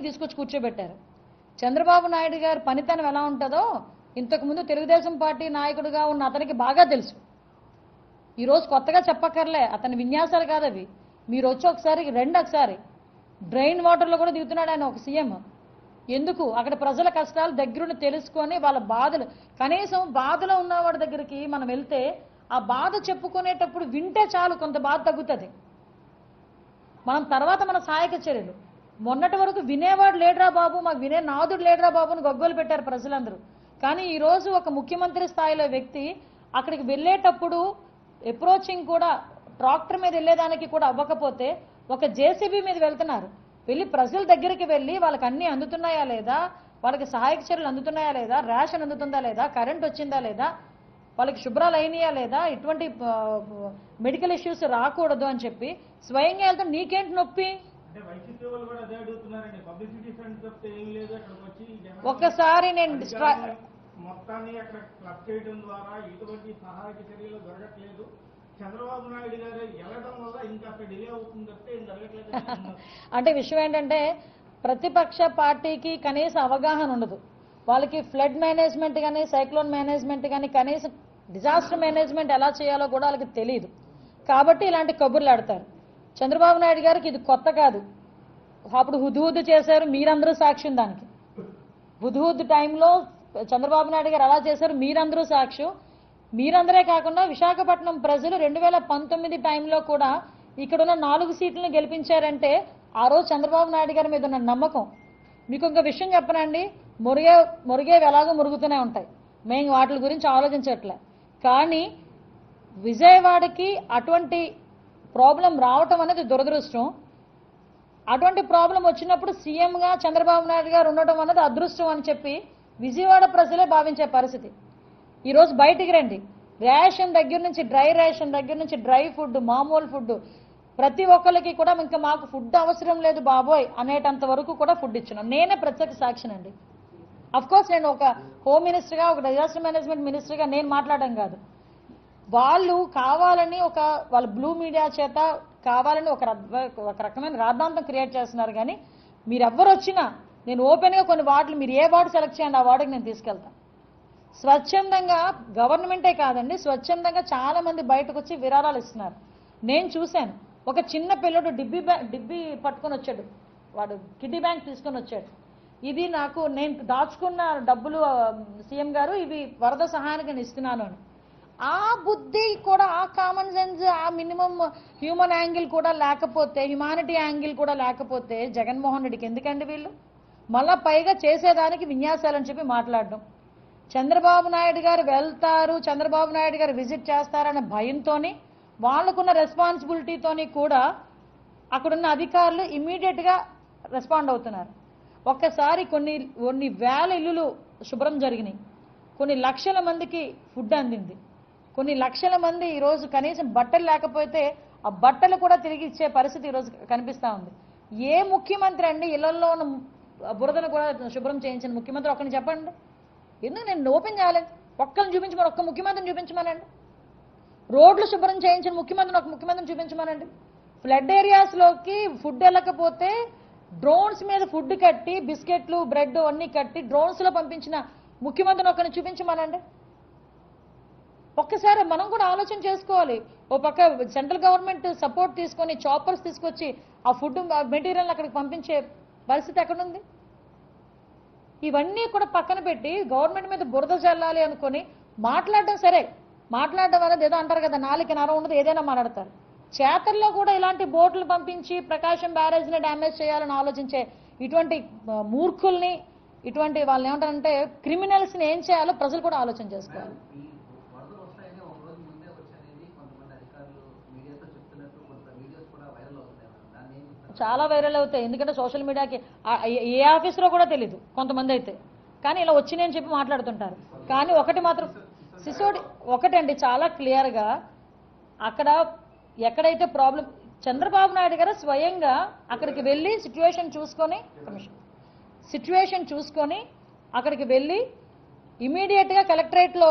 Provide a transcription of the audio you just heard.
తీసుకొచ్చి కూర్చోబెట్టారు. చంద్రబాబు నాయుడు గారి పనితనం ఎలా ఉంటుందో ఇంతకుముందు తెలుగుదేశం పార్టీ నాయకుడిగా ఉన్న అతనికి బాగా తెలుసు. ఈరోజు కొత్తగా చెప్పక్కర్లే, అతని విన్యాసాలు కాదు అవి. మీరు వచ్చి ఒకసారి డ్రైన్ వాటర్లో కూడా దిగుతున్నాడు ఆయన ఒక సీఎం. ఎందుకు? అక్కడ ప్రజల కష్టాలు దగ్గరుండి తెలుసుకొని వాళ్ళ బాధలు, కనీసం బాధలో ఉన్నవాడి దగ్గరికి మనం వెళ్తే ఆ బాధ చెప్పుకునేటప్పుడు వింటే చాలు, కొంత బాధ తగ్గుతుంది. మనం తర్వాత మన సహాయక చర్యలు. మొన్నటి వరకు వినేవాడు లేడరా బాబు, మాకు వినే నాదుడు లేడరా బాబు అని గొగ్గోలు పెట్టారు ప్రజలందరూ. కానీ ఈరోజు ఒక ముఖ్యమంత్రి స్థాయిలో వ్యక్తి అక్కడికి వెళ్ళేటప్పుడు అప్రోచింగ్ కూడా ట్రాక్టర్ మీద వెళ్ళేదానికి కూడా అవ్వకపోతే ఒక జేసీబీ మీద వెళ్తున్నారు. వెళ్ళి ప్రజల దగ్గరికి వెళ్ళి వాళ్ళకి అన్నీ అందుతున్నాయా లేదా, వాళ్ళకి సహాయక చర్యలు అందుతున్నాయా లేదా, రేషన్ అందుతుందా లేదా, కరెంట్ వచ్చిందా లేదా, వాళ్ళకి శుభ్రాలు అయినాయా లేదా, ఇటువంటి మెడికల్ ఇష్యూస్ రాకూడదు అని చెప్పి స్వయంగా వెళ్తే నీకేంటి నొప్పి? ఒక్కసారి నేను మొత్తాన్ని అక్కడ క్లబ్ చేయడం ద్వారా ఎటువంటి సహాయక చర్యలు జరగట్లేదు, చంద్రబాబు నాయుడు గారు వెళ్ళడం వల్ల ఇంకా డిలే అవుతుంది తప్పితే ఏం జరగట్లేదు అంటే విషయం ఏంటంటే ప్రతిపక్ష పార్టీకి కనీస అవగాహన ఉండదు. వాళ్ళకి ఫ్లడ్ మేనేజ్మెంట్ కానీ, సైక్లోన్ మేనేజ్మెంట్ కానీ, కనీసం డిజాస్టర్ మేనేజ్మెంట్ ఎలా చేయాలో కూడా వాళ్ళకి తెలియదు. కాబట్టి ఇలాంటి కబుర్లు ఆడతారు. చంద్రబాబు నాయుడు గారికి ఇది కొత్త కాదు. అప్పుడు హుద్హుద్ చేశారు, మీరందరూ సాక్ష్యం దానికి. హుద్హుద్ టైంలో చంద్రబాబు నాయుడు గారు అలా చేశారు, మీరందరూ సాక్ష్యం. మీరందరే కాకుండా విశాఖపట్నం ప్రజలు 2019 టైంలో కూడా ఇక్కడున్న 4 సీట్లను గెలిపించారంటే ఆ రోజు చంద్రబాబు నాయుడు గారి మీద ఉన్న నమ్మకం. మీకు ఒక విషయం చెప్పనండి, మురిగేవి ఎలాగో మురుగుతూనే ఉంటాయి, మేము వాటి గురించి ఆలోచించట్లే. కానీ విజయవాడకి అటువంటి ప్రాబ్లం రావటం అనేది దురదృష్టం. అటువంటి ప్రాబ్లం వచ్చినప్పుడు సీఎంగా చంద్రబాబు నాయుడు గారు ఉండటం అనేది అదృష్టం అని చెప్పి విజయవాడ ప్రజలే భావించే పరిస్థితి. ఈరోజు బయటికి రండి, రేషన్ దగ్గర నుంచి డ్రై రేషన్ దగ్గర నుంచి డ్రై ఫుడ్, మామూలు ఫుడ్, ప్రతి ఒక్కరికి కూడా ఇంకా మాకు ఫుడ్ అవసరం లేదు బాబోయ్ అనేటంత వరకు కూడా ఫుడ్ ఇచ్చినాం. నేనే ప్రత్యక్ష సాక్షినండి. అఫ్కోర్స్ నేను ఒక హోమ్ మినిస్టర్గా, ఒక డిజాస్టర్ మేనేజ్మెంట్ మినిస్టర్గా నేను మాట్లాడడం కాదు. వాళ్ళు కావాలని వాళ్ళ బ్లూ మీడియా చేత కావాలని ఒక రకమైన రాద్ధాంతం క్రియేట్ చేస్తున్నారు. కానీ మీరెవ్వరు వచ్చినా నేను ఓపెన్గా కొన్ని వార్డులు, మీరు ఏ వార్డు సెలెక్ట్ చేయండి ఆ వార్డుకి నేను తీసుకెళ్తాను. స్వచ్ఛందంగా గవర్నమెంటే కాదండి, స్వచ్ఛందంగా చాలా మంది బయటకు వచ్చి విరాళాలు ఇస్తున్నారు. నేను చూశాను, ఒక చిన్న పిల్లడు డిబ్బీ పట్టుకొని వచ్చాడు, వాడు కిడ్నీ బ్యాంక్ తీసుకొని వచ్చాడు. ఇది నేను దాచుకున్న డబ్బులు సీఎం గారు, ఇవి వరద సహాయానికి నేను ఇస్తున్నాను అని. ఆ బుద్ధి కూడా, ఆ కామన్ సెన్స్, ఆ మినిమం హ్యూమన్ యాంగిల్ కూడా లేకపోతే, హ్యుమానిటీ యాంగిల్ కూడా లేకపోతే జగన్మోహన్ రెడ్డికి ఎందుకండి వీళ్ళు? మళ్ళా పైగా చేసేదానికి విన్యాసాలని చెప్పి మాట్లాడడం. చంద్రబాబు నాయుడు గారు వెళ్తారు, చంద్రబాబు నాయుడు గారు విజిట్ చేస్తారనే భయంతోని, వాళ్ళకున్న రెస్పాన్సిబిలిటీతోని కూడా అక్కడున్న అధికారులు ఇమ్మీడియట్గా రెస్పాండ్ అవుతున్నారు. ఒక్కసారి కొన్ని వేల ఇల్లులు శుభ్రం జరిగినాయి, కొన్ని లక్షల మందికి ఫుడ్ అందింది, కొన్ని లక్షల మంది ఈరోజు కనీసం బట్టలు లేకపోతే ఆ బట్టలు కూడా తిరిగి ఇచ్చే పరిస్థితి ఈరోజు కనిపిస్తూ ఉంది. ఏ ముఖ్యమంత్రి అండి ఇళ్లలో ఉన్న బురదను కూడా శుభ్రం చేయించిన ముఖ్యమంత్రి? ఒక్కరిని చెప్పండి. ఎందుకు నేను ఓపెన్ చేయాలి? ఒక్కరిని చూపించమని, ఒక్క ముఖ్యమంత్రిని చూపించమనండి. రోడ్లు శుభ్రం చేయించిన ముఖ్యమంత్రిని చూపించమనండి. ఫ్లడ్ ఏరియాస్లోకి ఫుడ్ వెళ్ళకపోతే డ్రోన్స్ మీద ఫుడ్ కట్టి, బిస్కెట్లు, బ్రెడ్ అన్నీ కట్టి డ్రోన్స్లో పంపించిన ముఖ్యమంత్రిని ఒక్కరిని చూపించమనండి. ఒక్కసారి మనం కూడా ఆలోచన చేసుకోవాలి. ఓ పక్క సెంట్రల్ గవర్నమెంట్ సపోర్ట్ తీసుకొని చాపర్స్ తీసుకొచ్చి ఆ ఫుడ్ మెటీరియల్ అక్కడికి పంపించే పరిస్థితి ఎక్కడుంది? ఇవన్నీ కూడా పక్కన పెట్టి గవర్నమెంట్ మీద బురద చల్లాలి అనుకొని మాట్లాడడం. సరే, మాట్లాడడం అనేది ఏదో అంటారు కదా, నాలుక నరం ఉండదు, ఏదైనా మాట్లాడతారు. చేతల్లో కూడా ఇలాంటి బోట్లు పంపించి ప్రకాశం బ్యారేజ్ని డ్యామేజ్ చేయాలని ఆలోచించే ఇటువంటి మూర్ఖుల్ని, ఇటువంటి వాళ్ళని ఏమంటారంటే క్రిమినల్స్ని ఏం చేయాలో ప్రజలు కూడా ఆలోచన చేసుకోవాలి. చాలా వైరల్ అవుతాయి, ఎందుకంటే సోషల్ మీడియాకి ఏ ఆఫీసులో కూడా తెలీదు కొంతమంది అయితే. కానీ ఇలా వచ్చినాయని చెప్పి మాట్లాడుతుంటారు. కానీ ఒకటి మాత్రం సిసోడి ఒకటండి, చాలా క్లియర్గా అక్కడ ఎక్కడైతే ప్రాబ్లం, చంద్రబాబు నాయుడు గారు స్వయంగా అక్కడికి వెళ్ళి సిచ్యువేషన్ చూసుకొని అక్కడికి వెళ్ళి ఇమీడియట్గా కలెక్టరేట్లో